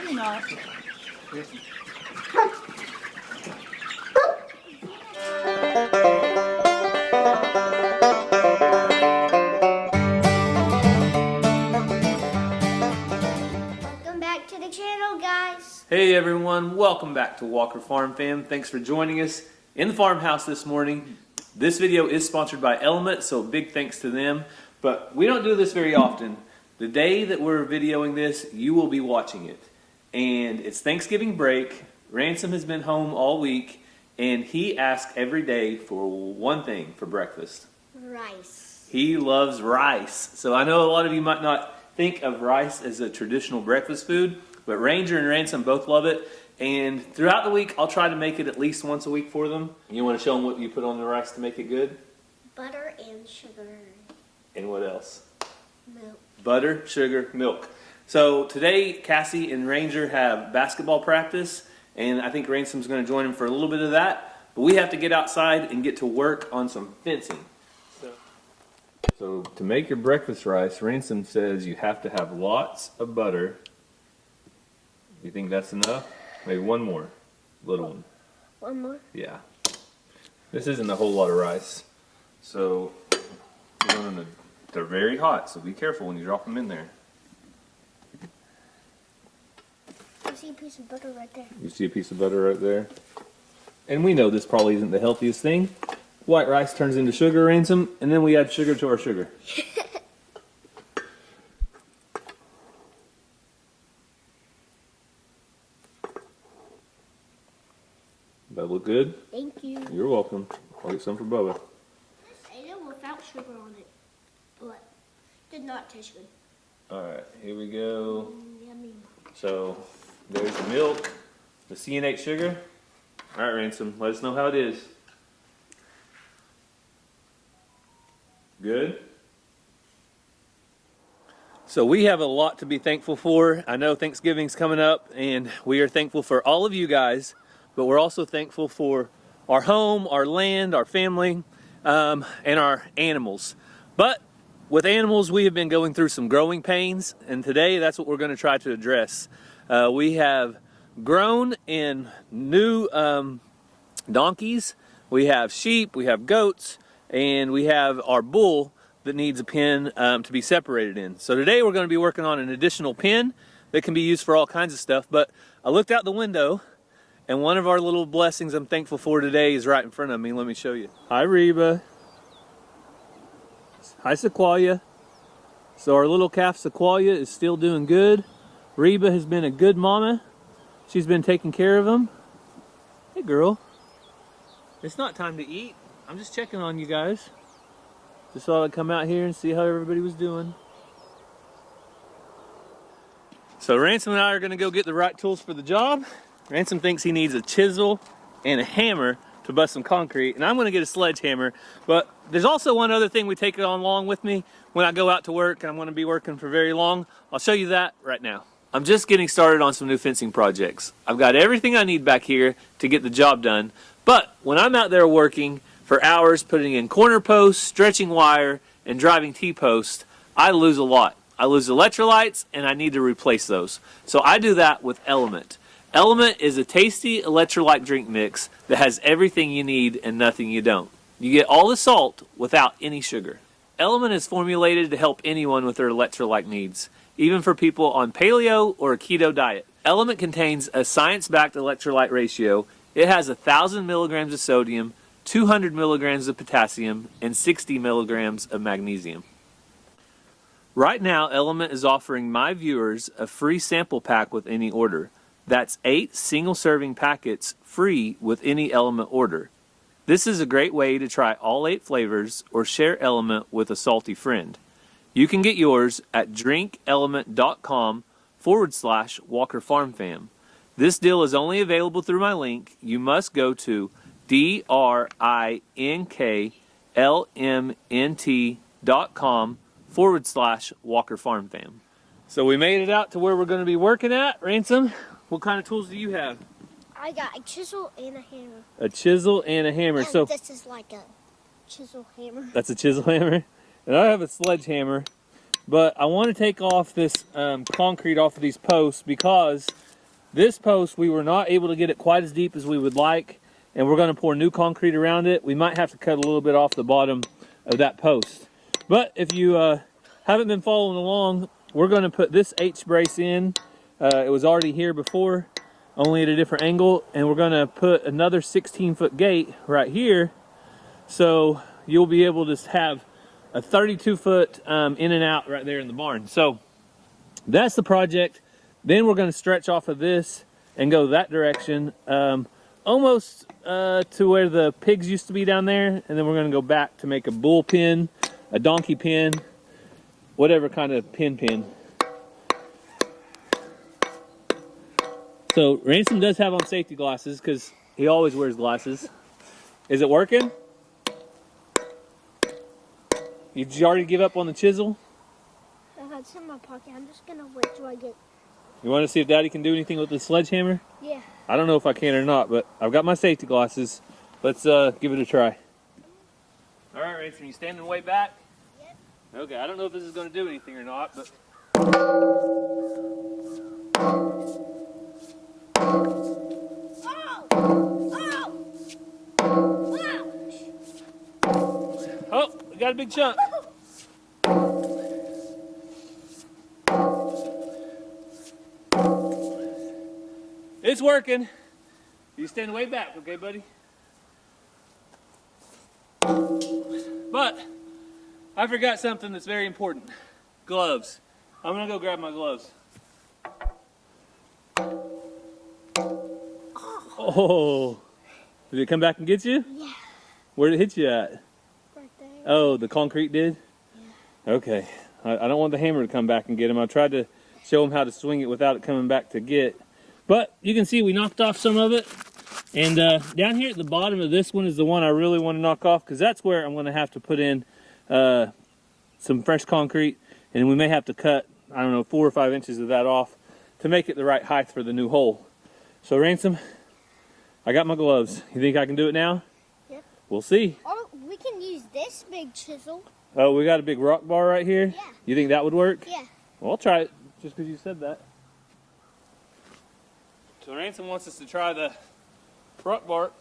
you're not. Welcome back to the channel, guys. Hey everyone, welcome back to Walker Farm Fam. Thanks for joining us in the farmhouse this morning. This video is sponsored by Element, so big thanks to them. But we don't do this very often. The day that we're videoing this, you will be watching it. And it's Thanksgiving break. Ransom has been home all week, and he asks every day for one thing for breakfast. Rice. He loves rice. So I know a lot of you might not think of rice as a traditional breakfast food, but Ranger and Ransom both love it. And throughout the week, I'll try to make it at least once a week for them. You want to show them what you put on the rice to make it good? Butter and sugar. And what else? Milk. Butter, sugar, milk. So today, Cassie and Ranger have basketball practice, and I think Ransom's going to join them for a little bit of that. But we have to get outside and get to work on some fencing. So to make your breakfast rice, Ransom says you have to have lots of butter. You think that's enough? Maybe one more, little one. One more? Yeah. This isn't a whole lot of rice. So they're very hot, so be careful when you drop them in there. I see a piece of butter right there. You see a piece of butter right there? And we know this probably isn't the healthiest thing. White rice turns into sugar, Ransom, and then we add sugar to our sugar. That look good? Thank you. You're welcome. I'll get some for Bubba. I ate it without sugar on it, but did not taste good. Alright, here we go. Yummy. So, there's the milk, the CN8 sugar. Alright, Ransom, let us know how it is. Good? So we have a lot to be thankful for. I know Thanksgiving's coming up, and we are thankful for all of you guys, but we're also thankful for our home, our land, our family, and our animals. But with animals, we have been going through some growing pains, and today that's what we're going to try to address. We have grown in new donkeys, we have sheep, we have goats, and we have our bull that needs a pen to be separated in. So today we're going to be working on an additional pen that can be used for all kinds of stuff. But I looked out the window, and one of our little blessings I'm thankful for today is right in front of me. Let me show you. Hi, Reba. Hi, Sequoia. So our little calf Sequoia is still doing good. Reba has been a good mama. She's been taking care of him. Hey, girl. It's not time to eat. I'm just checking on you guys. Just thought I'd come out here and see how everybody was doing. So Ransom and I are going to go get the right tools for the job. Ransom thinks he needs a chisel and a hammer to bust some concrete, and I'm going to get a sledgehammer. But there's also one other thing we take on along with me when I go out to work, and I'm going to be working for very long. I'll show you that right now. I'm just getting started on some new fencing projects. I've got everything I need back here to get the job done, but when I'm out there working for hours putting in corner posts, stretching wire, and driving T-posts, I lose a lot. I lose electrolytes, and I need to replace those. So I do that with Element. Element is a tasty electrolyte drink mix that has everything you need and nothing you don't. You get all the salt without any sugar. Element is formulated to help anyone with their electrolyte needs, even for people on paleo or a keto diet. Element contains a science-backed electrolyte ratio. It has 1,000 milligrams of sodium, 200 milligrams of potassium, and 60 milligrams of magnesium. Right now, Element is offering my viewers a free sample pack with any order. That's 8 single-serving packets free with any Element order. This is a great way to try all 8 flavors or share Element with a salty friend. You can get yours at drinkelement.com/Walker Farm Fam. This deal is only available through my link. You must go to drinklmnt.com/Walker Farm Fam. So we made it out to where we're going to be working at. Ransom, what kind of tools do you have? I got a chisel and a hammer. A chisel and a hammer. And so this is like a chisel hammer. That's a chisel hammer. And I have a sledgehammer. But I want to take off this concrete off of these posts because This post, we were not able to get it quite as deep as we would like, and we're going to pour new concrete around it. We might have to cut a little bit off the bottom of that post. But if you haven't been following along, we're going to put this H-brace in. It was already here before, only at a different angle, and we're going to put another 16-foot gate right here, so you'll be able to have a 32-foot in and out right there in the barn. So that's the project. Then we're going to stretch off of this and go that direction, almost to where the pigs used to be down there, and then we're going to go back to make a bull pen, a donkey pen, whatever kind of pen. So Ransom does have on safety glasses because he always wears glasses. Is it working? Did you already give up on the chisel? It's in my pocket. I'm just gonna wait till I get. You want to see if Daddy can do anything with the sledgehammer? Yeah. I don't know if I can or not, but I've got my safety glasses. Let's give it a try. All right, Ransom, you standing way back? Yep. Okay, I don't know if this is going to do anything or not, but... Oh, we got a big chunk. It's working. You stand way back, okay, buddy? But I forgot something that's very important. Gloves. I'm gonna go grab my gloves. Oh, did it come back and get you? Yeah. Where did it hit you at? Right there. Oh, the concrete did? Yeah. Okay. I don't want the hammer to come back and get him. I tried to show him how to swing it without it coming back to get. But you can see we knocked off some of it. And down here at the bottom of this one is the one I really want to knock off, because that's where I'm going to have to put in some fresh concrete. And we may have to cut, I don't know, 4 or 5 inches of that off to make it the right height for the new hole. So Ransom, I got my gloves. You think I can do it now? Yep. We'll see. Or we can use this big chisel. Oh, we got a big rock bar right here? Yeah. You think that would work? Yeah. Well, I'll try it just because you said that. So Ransom wants us to try the rock bar.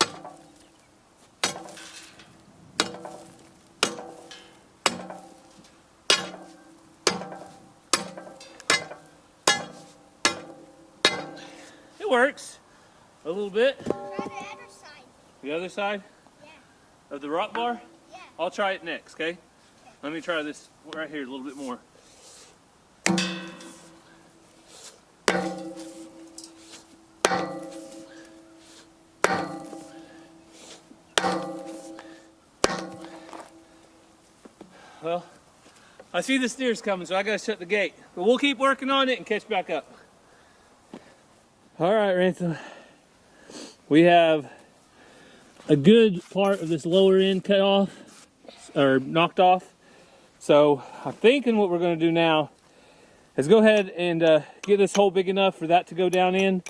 It works a little bit. Try the other side. The other side? Yeah. Of the rock bar? Yeah. I'll try it next, okay? Let me try this right here a little bit more. Well, I see the steers coming, so I gotta shut the gate. But we'll keep working on it and catch back up. All right, Ransom. We have a good part of this lower end cut off, or knocked off. So I'm thinking what we're gonna do now is go ahead and get this hole big enough for that to go down in.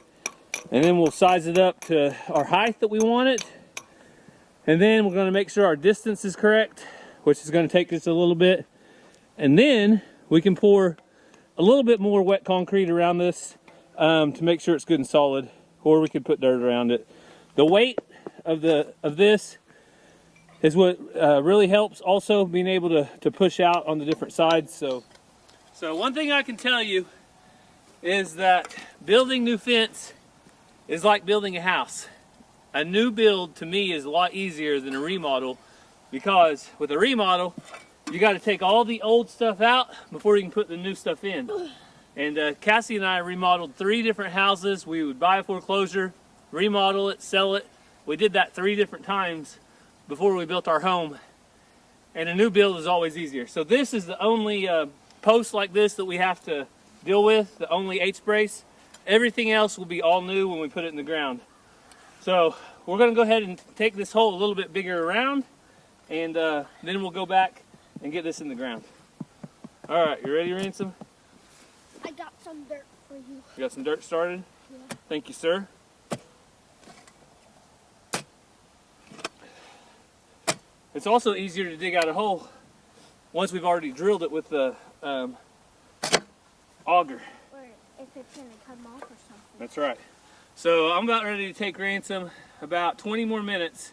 And then we'll size it up to our height that we want it. And then we're gonna make sure our distance is correct, which is going to take us a little bit. And then we can pour a little bit more wet concrete around this to make sure it's good and solid, or we could put dirt around it. The weight of this is what really helps, also being able to push out on the different sides. So one thing I can tell you is that building new fence is like building a house. A new build to me is a lot easier than a remodel, because with a remodel, you got to take all the old stuff out before you can put the new stuff in. And Cassie and I remodeled 3 different houses. We would buy a foreclosure, remodel it, sell it. We did that 3 different times before we built our home. And a new build is always easier. So this is the only post like this that we have to deal with, the only H-brace. Everything else will be all new when we put it in the ground. So we're going to go ahead and take this hole a little bit bigger around, and then we'll go back and get this in the ground. All right, you ready, Ransom? I got some dirt for you. You got some dirt started? Yeah. Thank you, sir. It's also easier to dig out a hole once we've already drilled it with the auger. Where? if it's gonna come off or something. That's right. So I'm about ready to take Ransom. About 20 more minutes.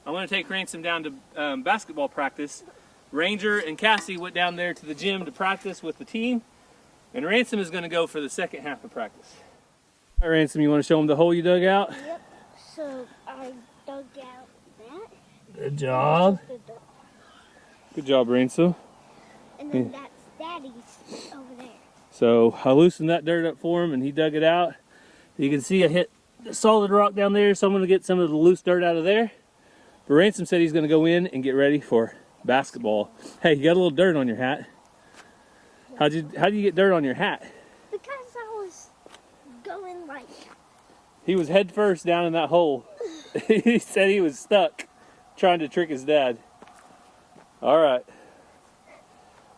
I want to take Ransom down to basketball practice. Ranger and Cassie went down there to the gym to practice with the team, and Ransom is going to go for the second half of practice. All right, Ransom, you want to show them the hole you dug out? Yep. So I dug out that. Good job. Good job, Ransom. And then that's Daddy's over there. So I loosened that dirt up for him, and he dug it out. You can see I hit the solid rock down there, so I'm going to get some of the loose dirt out of there. But Ransom said he's going to go in and get ready for basketball. Hey, you got a little dirt on your hat. How do you get dirt on your hat? Because I was going like... He was head first down in that hole. He said he was stuck trying to trick his dad. All right.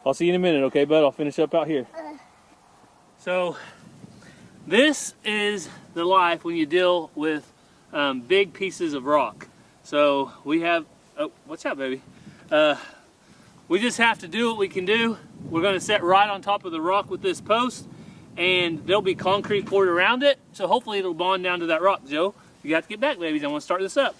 I'll see you in a minute, okay, bud? I'll finish up out here. So, this is the life when you deal with big pieces of rock. So, we have... Oh, watch out, baby. We just have to do what we can do. We're going to set right on top of the rock with this post, and there'll be concrete poured around it, so hopefully it'll bond down to that rock. Joe, you got to get back, babies. I want to start this up.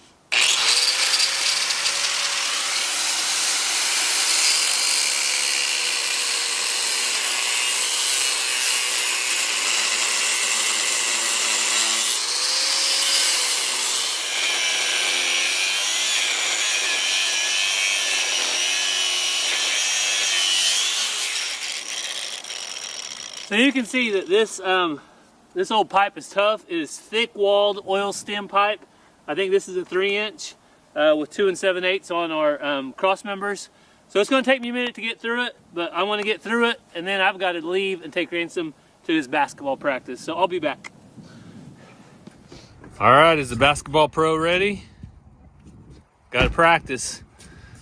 So you can see that this old pipe is tough. It is thick-walled oil stem pipe. I think this is a 3-inch with 2 7/8 on our cross members. So it's going to take me a minute to get through it, but I want to get through it, and then I've got to leave and take Ransom to his basketball practice. So I'll be back. All right, is the basketball pro ready? Got to practice.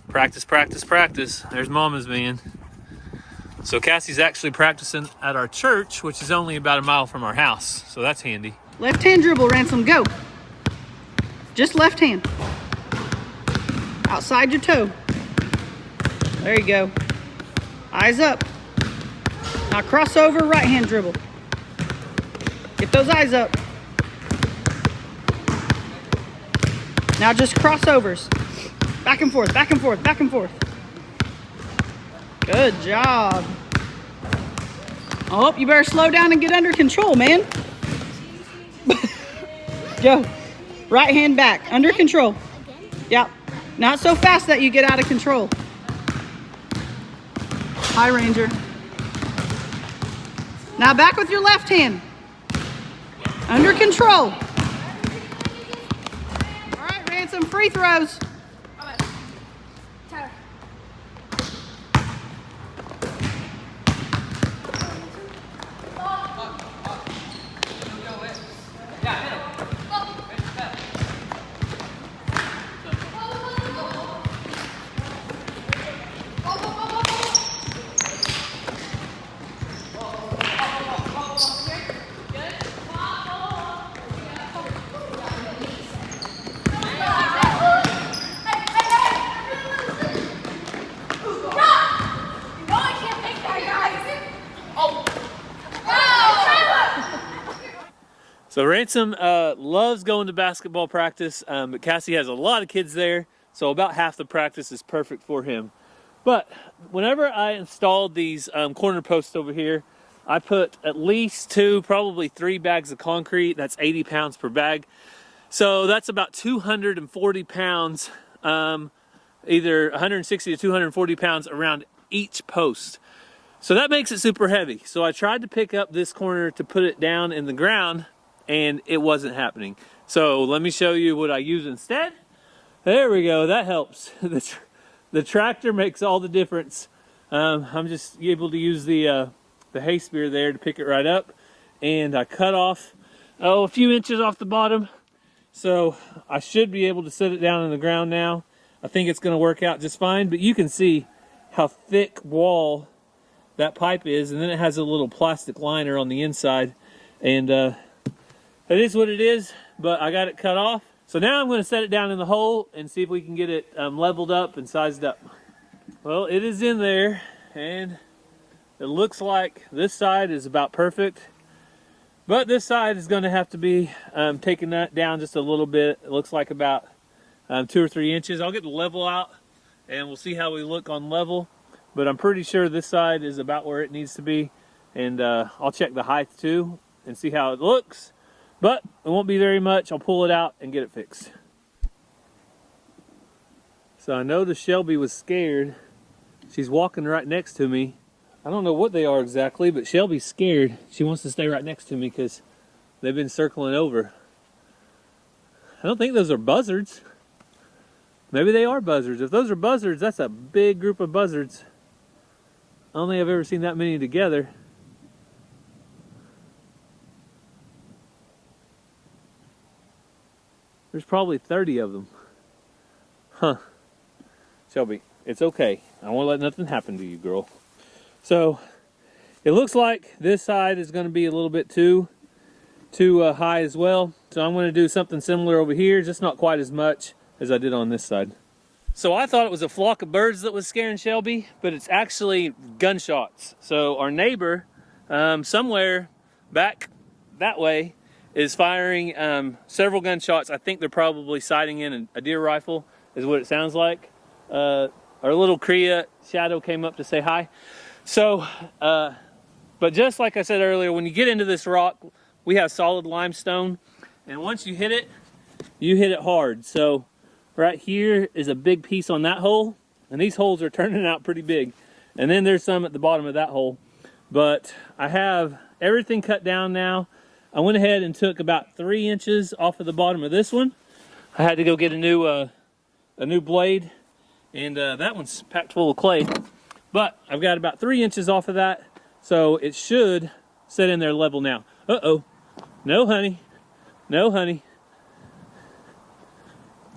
Practice, practice, practice. There's Mama's van. So Cassie's actually practicing at our church, which is only about a mile from our house. So that's handy. Left hand dribble, Ransom, go. Just left hand. Outside your toe. There you go. Eyes up. Now cross over, right hand dribble. Get those eyes up. Now just crossovers. Back and forth, back and forth, back and forth. Good job. Oh, you better slow down and get under control, man. Go. Right hand back, under control. Yep. Not so fast that you get out of control. Hi, Ranger. Now back with your left hand. Under control. All right, Ransom, free throws. So Ransom loves going to basketball practice, but Cassie has a lot of kids there, so about half the practice is perfect for him. But whenever I installed these corner posts over here, I put at least 2, probably 3 bags of concrete. That's 80 pounds per bag. So that's about 240 pounds, either 160 to 240 pounds around each post. So that makes it super heavy. So I tried to pick up this corner to put it down in the ground, and it wasn't happening. So let me show you what I use instead. There we go, that helps. The tractor makes all the difference. I'm just able to use the hay spear there to pick it right up. And I cut off, a few inches off the bottom. So I should be able to set it down in the ground now. I think it's gonna work out just fine, but you can see how thick wall that pipe is, and then it has a little plastic liner on the inside. And it is what it is, but I got it cut off. So now I'm going to set it down in the hole and see if we can get it leveled up and sized up. Well, it is in there, and it looks like this side is about perfect. But this side is going to have to be taking that down just a little bit. It looks like about 2 or 3 inches. I'll get the level out and we'll see how we look on level. But I'm pretty sure this side is about where it needs to be. And I'll check the height too and see how it looks. But it won't be very much. I'll pull it out and get it fixed. So I noticed Shelby was scared. She's walking right next to me. I don't know what they are exactly, but Shelby's scared. She wants to stay right next to me because they've been circling over. I don't think those are buzzards. Maybe they are buzzards. If those are buzzards, that's a big group of buzzards. I don't think I've ever seen that many together. There's probably 30 of them. Huh. Shelby, it's okay. I won't let nothing happen to you, girl. So, it looks like this side is going to be a little bit too high as well. So I'm going to do something similar over here, just not quite as much as I did on this side. So I thought it was a flock of birds that was scaring Shelby, but it's actually gunshots. So our neighbor, somewhere back that way, is firing several gunshots. I think they're probably sighting in a deer rifle, is what it sounds like. Our little Kriya Shadow came up to say hi. So, but just like I said earlier, when you get into this rock, we have solid limestone, and once you hit it hard. So right here is a big piece on that hole, and these holes are turning out pretty big. And then there's some at the bottom of that hole. But I have everything cut down now. I went ahead and took about 3 inches off of the bottom of this one. I had to go get a new blade, and that one's packed full of clay. But I've got about 3 inches off of that, so it should sit in there level now. Uh-oh. No, honey. No, honey.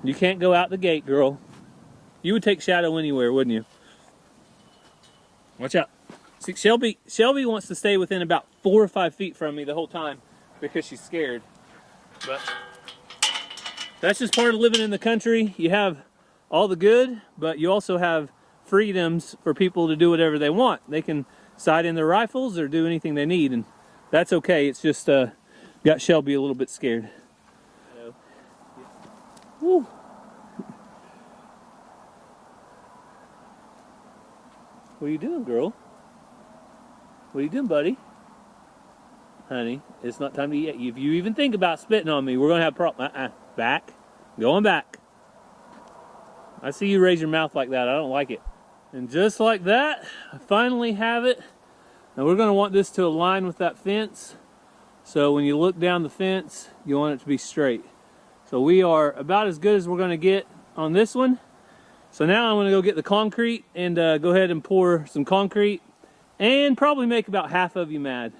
You can't go out the gate, girl. You would take Shadow anywhere, wouldn't you? Watch out. See, Shelby wants to stay within about 4 or 5 feet from me the whole time because she's scared. But that's just part of living in the country. You have all the good, but you also have freedoms for people to do whatever they want. They can sight in their rifles or do anything they need, and that's okay. It's just got Shelby a little bit scared. Woo. What are you doing, girl? What are you doing, buddy? Honey, it's not time to eat. If you even think about spitting on me, we're gonna have a problem. Back. Going back. I see you raise your mouth like that. I don't like it. And just like that, I finally have it. Now we're going to want this to align with that fence. So when you look down the fence, you want it to be straight. So we are about as good as we're going to get on this one. So now I'm going to go get the concrete and go ahead and pour some concrete and probably make about half of you mad.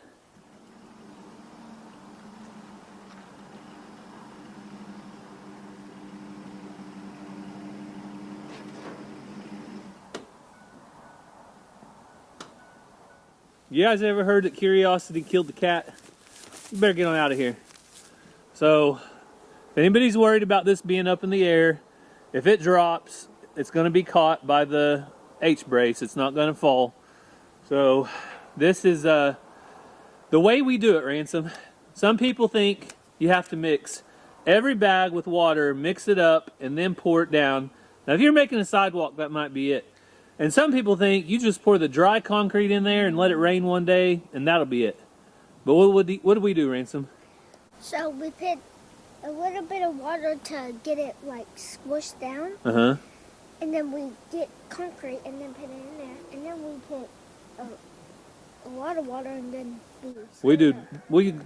You guys ever heard that curiosity killed the cat? You better get on out of here. So, if anybody's worried about this being up in the air, if it drops, it's going to be caught by the H-brace. It's not going to fall. So, this is the way we do it, Ransom. Some people think you have to mix every bag with water, mix it up, and then pour it down. Now, if you're making a sidewalk, that might be it. And some people think you just pour the dry concrete in there and let it rain one day, and that'll be it. But what do we do, Ransom? So we put a little bit of water to get it like squished down. Uh-huh. And then we get concrete and then put it in there. And then we put a lot of water and then we do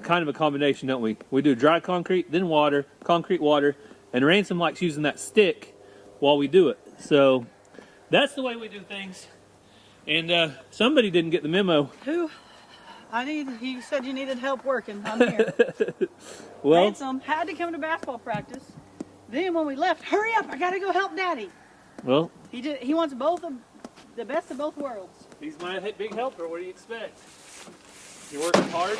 kind of a combination, don't we? We do dry concrete, then water, concrete, water, and Ransom likes using that stick while we do it. So that's the way we do things. And somebody didn't get the memo. Who? You said you needed help working. I'm here. Well, Ransom had to come to basketball practice. Then when we left, hurry up, I gotta go help Daddy. Well, he wants the best of both worlds. he's my big helper. What do you expect? You're working hard?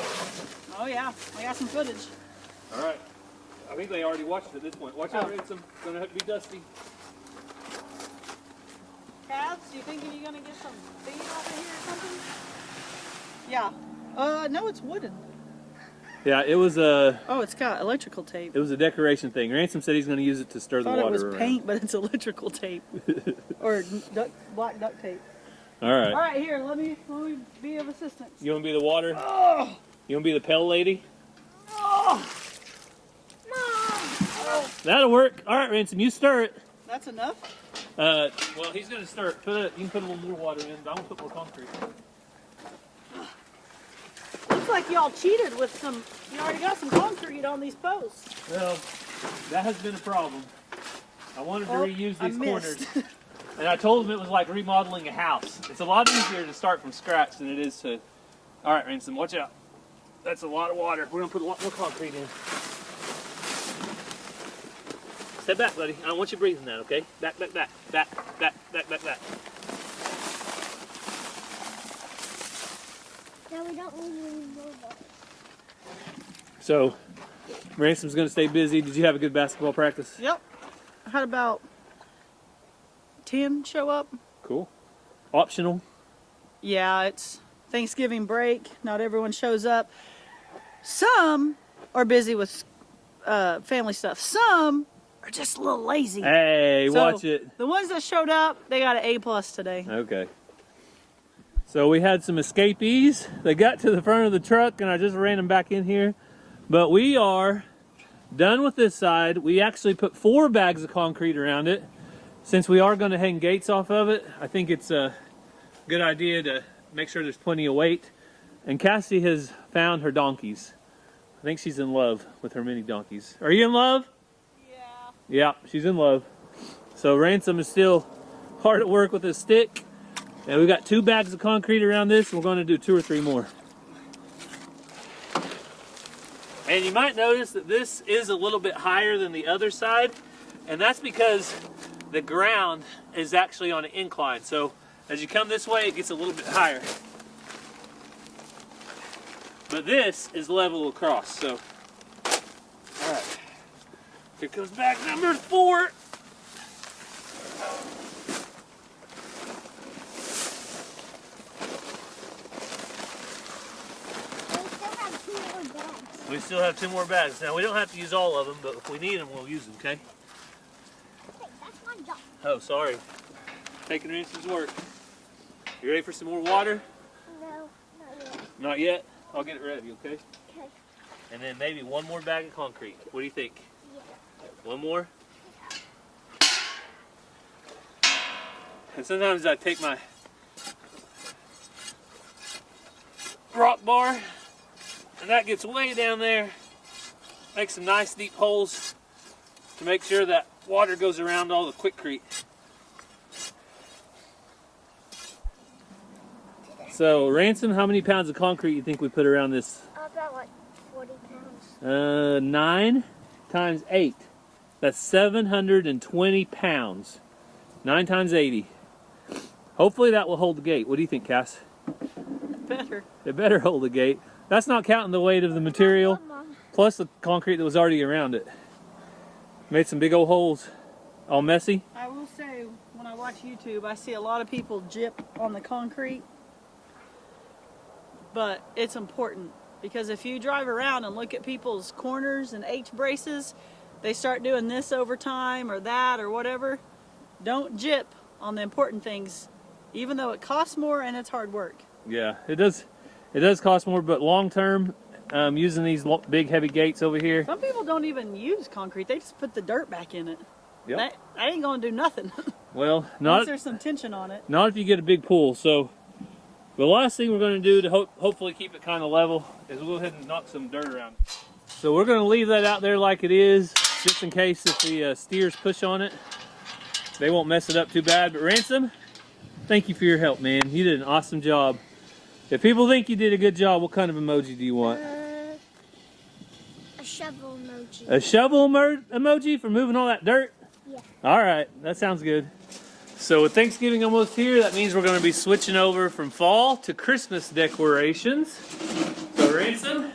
Oh yeah, I got some footage. All right. I think they already watched it at this point. Watch out, Ransom. It's gonna have to be dusty. Calves, you thinking you're gonna get some feed over here or something? Yeah. No, it's wooden. Yeah, it was a. Oh, it's got electrical tape. It was a decoration thing. Ransom said he's going to use it to stir the water around. I thought it was paint, but it's electrical tape. Or black duct tape. All right. All right, here, let me be of assistance. You want to be the water? Oh! You want to be the pail lady? Oh! That'll work. All right, Ransom, you stir it. That's enough? Well, he's going to stir it. You can put a little more water in, but I'm going to put more concrete. Looks like y'all cheated with some, you already got some concrete on these posts. Well, that has been a problem. I wanted to reuse these corners. And I told him it was like remodeling a house. It's a lot easier to start from scratch than it is to... All right, Ransom, watch out. That's a lot of water. We're going to put a lot more concrete in. Step back, buddy. I don't want you breathing that, okay? Back, back, back. Back, back, back, back, back. Now we don't need any more water. So, Ransom's going to stay busy. Did you have a good basketball practice? Yep. I had about 10 show up. Cool. Optional? Yeah, it's Thanksgiving break. Not everyone shows up. Some are busy with family stuff. Some are just a little lazy. Hey, So, watch it. The ones that showed up, they got an A+ today. Okay. So we had some escapees. They got to the front of the truck and I just ran them back in here. But we are done with this side. We actually put 4 bags of concrete around it. Since we are going to hang gates off of it, I think it's a good idea to make sure there's plenty of weight. And Cassie has found her donkeys. I think she's in love with her mini donkeys. Are you in love? Yeah. Yeah, she's in love. So Ransom is still hard at work with his stick. And we got 2 bags of concrete around this, and we're going to do 2 or 3 more. And you might notice that this is a little bit higher than the other side, and that's because the ground is actually on an incline. So as you come this way, it gets a little bit higher. But this is level across, so. All right. Here comes bag number 4. We still have 2 more bags. Now, we don't have to use all of them, but if we need them, we'll use them, okay? That's my job. Oh, sorry. Taking Ransom's work. You ready for some more water? No, not yet. Not yet? I'll get it ready, okay? Okay. And then maybe 1 more bag of concrete. What do you think? Yeah. 1 more? And sometimes I take my rock bar, and that gets way down there. Make some nice deep holes to make sure that water goes around all the quickcrete. So, Ransom, how many pounds of concrete you think we put around this? About like 40 pounds. 9 times 8. That's 720 pounds. 9 times 80. Hopefully that will hold the gate. What do you think, Cass? Better. It better hold the gate. That's not counting the weight of the material, plus the concrete that was already around it. Made some big old holes. All messy. I will say, when I watch YouTube, I see a lot of people gyp on the concrete. But it's important, because if you drive around and look at people's corners and H-braces, they start doing this over time or that or whatever. Don't gyp on the important things, even though it costs more and it's hard work. Yeah, it does cost more, but long term, using these big heavy gates over here. Some people don't even use concrete, they just put the dirt back in it. Yep. That ain't gonna do nothing. Well, Unless there's some tension on it. Not if you get a big pool. So the last thing we're going to do to hopefully keep it kind of level is we'll go ahead and knock some dirt around. So we're going to leave that out there like it is, just in case if the steers push on it, they won't mess it up too bad. But Ransom, thank you for your help, man. You did an awesome job. If people think you did a good job, what kind of emoji do you want? A shovel emoji. A shovel emoji for moving all that dirt? Yeah. All right, that sounds good. So with Thanksgiving almost here, that means we're going to be switching over from fall to Christmas decorations. So Ransom,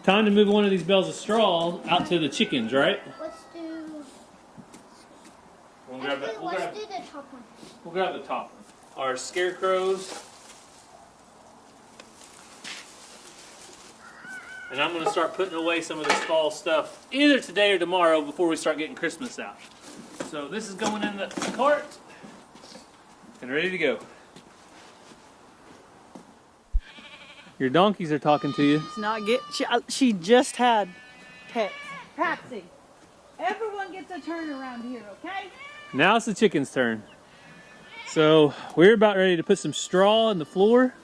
time to move one of these bales of straw out to the chickens, right? Let's do. We'll grab that. Let's do the top one. We'll grab the top one. Our scarecrows. And I'm going to start putting away some of this fall stuff either today or tomorrow before we start getting Christmas out. So this is going in the cart and ready to go. Your donkeys are talking to you. It's not get. She just had pets. Patsy, everyone gets a turn around here, okay? Now it's the chicken's turn. So we're about ready to put some straw in the floor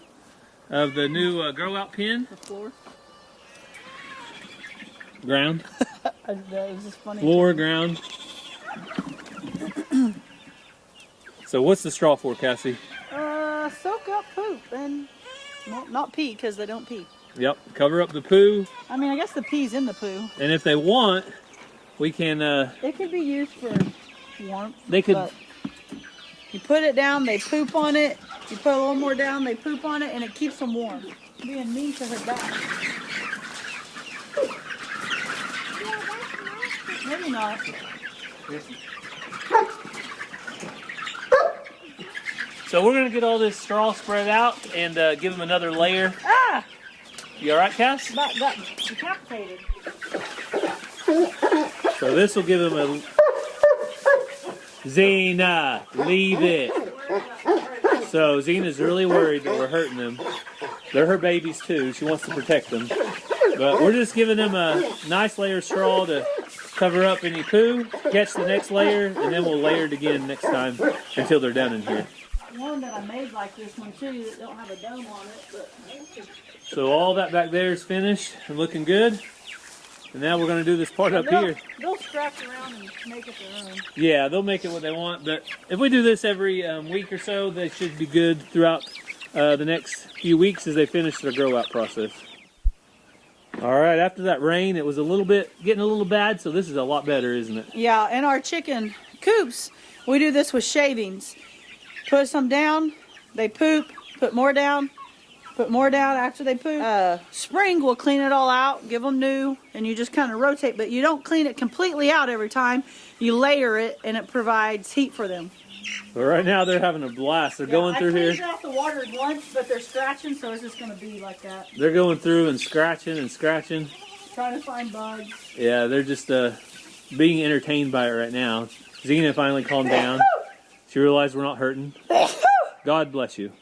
of the new grow out pen. The floor. Ground. That was just funny. Floor, ground. So what's the straw for, Cassie? Soak up poop and well, not pee because they don't pee. Yep, cover up the poo. I mean, I guess the pee's in the poo. And if they want, we can. It could be used for warmth. They could. But you put it down, they poop on it. You put a little more down, they poop on it, and it keeps them warm. Being mean to her back. Maybe not. So we're gonna get all this straw spread out and give them another layer. Ah! You all right, Cass? About got decapitated. So this will give them a. Xena, leave it. So Xena's really worried that we're hurting them. They're her babies too. She wants to protect them. But we're just giving them a nice layer of straw to cover up any poo, catch the next layer, and then we'll layer it again next time until they're done in here. One that I made like this one too that don't have a dome on it. But... So all that back there is finished and looking good. And now we're going to do this part up here. They'll scratch around and make it their own. Yeah, they'll make it what they want. But if we do this every week or so, they should be good throughout the next few weeks as they finish their grow out process. All right, after that rain, it was getting a little bad, so this is a lot better, isn't it? Yeah, and our chicken coops, we do this with shavings. Put some down, they poop, put more down after they poop. Spring will clean it all out, give them new, and you just kind of rotate, but you don't clean it completely out every time. You layer it, and it provides heat for them. But right now, they're having a blast. They're going through here. I cleaned out the water once, but they're scratching, so it's just going to be like that. They're going through and scratching and scratching. Trying to find bugs. Yeah, they're just being entertained by it right now. Xena finally calmed down. She realized we're not hurting. God bless you.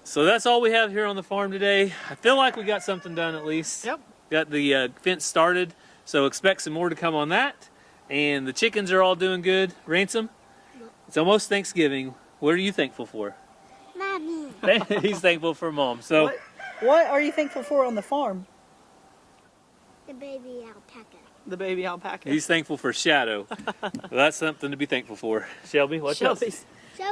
So that's all we have here on the farm today. I feel like we got something done at least. Yep. Got the fence started, so expect some more to come on that. And the chickens are all doing good. Ransom, it's almost Thanksgiving. What are you thankful for? Mommy. He's thankful for Mom. So what are you thankful for on the farm? The baby alpaca. The baby alpaca. he's thankful for Shadow. Well, that's something to be thankful for. Shelby, what's else?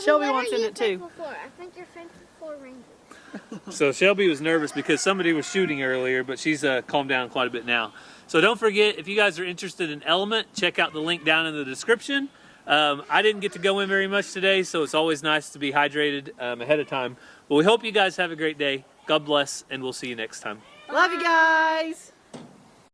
Shelby wants in it too. For? I think you're thankful for Ranger. So Shelby was nervous because somebody was shooting earlier, but she's calmed down quite a bit now. So don't forget, if you guys are interested in Element, check out the link down in the description. I didn't get to go in very much today, so it's always nice to be hydrated ahead of time. But we hope you guys have a great day. God bless, and we'll see you next time. Love you guys.